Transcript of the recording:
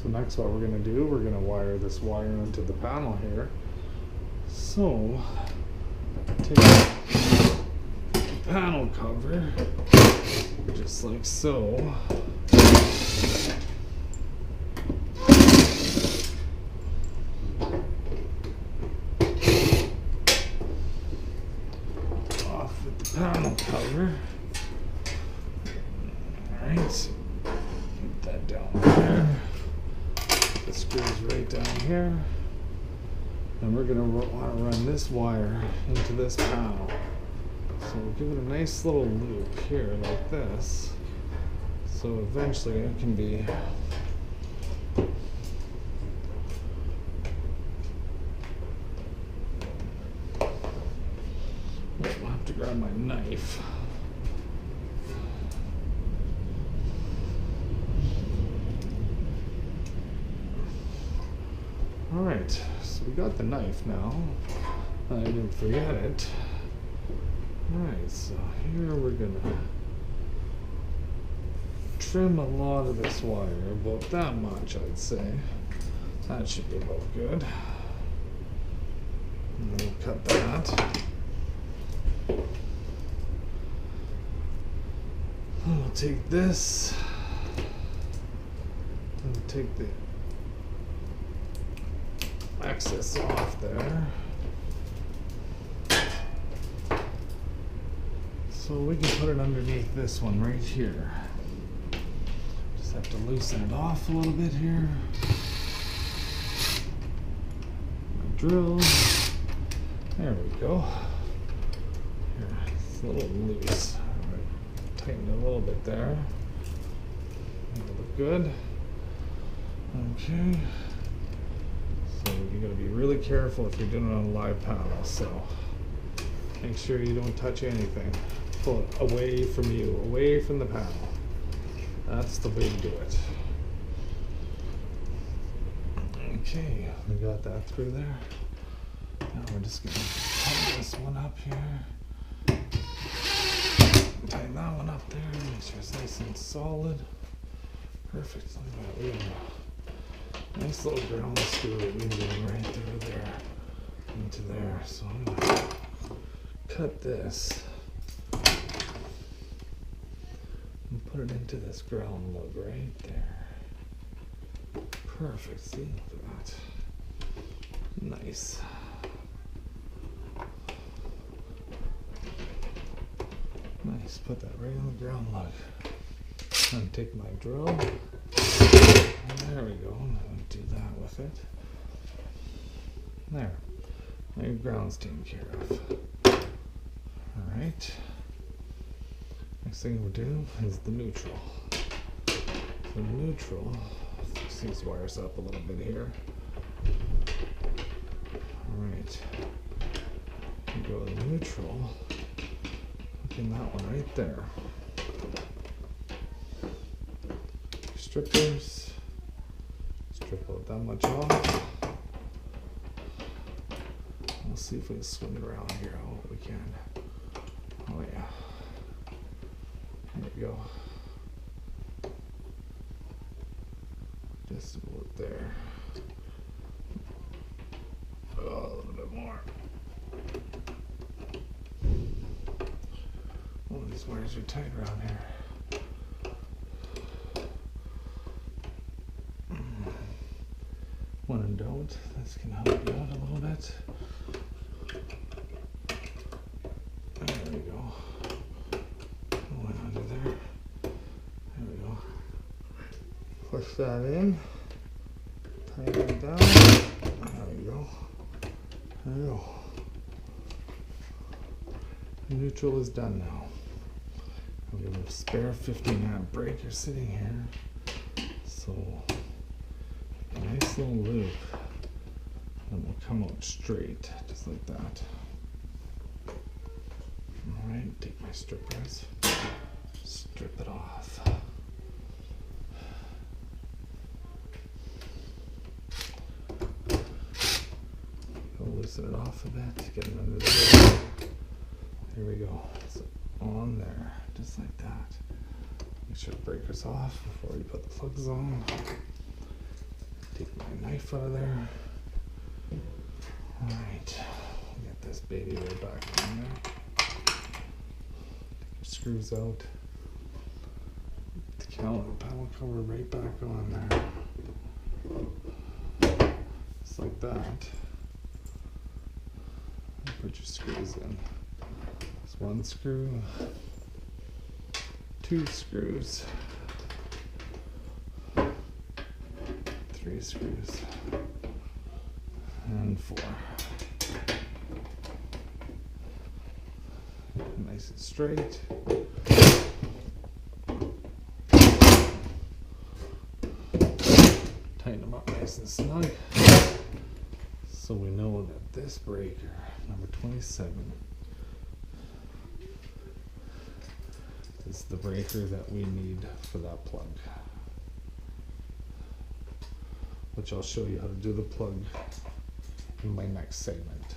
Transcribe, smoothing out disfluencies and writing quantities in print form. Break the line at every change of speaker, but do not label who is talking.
So next what we're going to do, we're going to wire this wire into the panel here. So take the panel cover, just like so. Off with the panel cover. Alright, keep that down there. The screws right down here. And we're going to want to run this wire into this panel. So we'll give it a nice little loop here like this. So eventually it can be I'll have to grab my knife. Alright, so we got the knife now. I didn't forget it. Alright, so here we're gonna trim a lot of this wire, about that much I'd say. That should be about good. And we'll cut that. And we'll take this and take the excess off there. So we can put it underneath this one right here. Just have to loosen it off a little bit here. My drill. There we go. Here, it's a little loose. Tighten it a little bit there. That'll look good. Okay. So you gotta be really careful if you're doing it on a live panel. So make sure you don't touch anything. Pull it away from you, away from the panel. That's the way to do it. Okay, we got that through there. Now we're just gonna tighten this one up here. Tighten that one up there, make sure it's nice and solid. Perfect. Look at that. We have a nice little ground screw that we can get right through there into there. So I'm gonna cut this and put it into this ground lug right there. Perfect. See, look at that. Nice. Nice. Put that right on the ground lug. And take my drill. There we go. And do that with it. There. Now your ground's taken care of. Alright. Next thing we'll do is the neutral. So neutral, fix these wires up a little bit here. Alright. Go to neutral. Look in that one right there. Strippers. Strip out that much off. We'll see if we can swing it around here. I hope we can. Oh yeah. There we go. Just about there. Oh, a little bit more. Oh, these wires are tight around here. When in doubt, this can help you out a little bit. There we go. Going under there. There we go. Push that in. Tighten it down. There we go. There we go. The neutral is done now. We have a spare 15-amp breaker sitting here. So a nice little loop, and will come out straight, just like that. Alright, take my strippers, strip it off. Go loosen it off a bit, get it under the hood. Here we go, so on there, just like that. Make sure the breaker's off before you put the plugs on. Take my knife out of there. Alright, get this baby right back on there. Take your screws out. The panel cover right back on there. Just like that. Put your screws in. There's one screw, two screws, three screws, and four. Nice and straight. Tighten them up nice and snug. So we know that this breaker, number 27, is the breaker that we need for that plug. Which I'll show you how to do the plug in my next segment.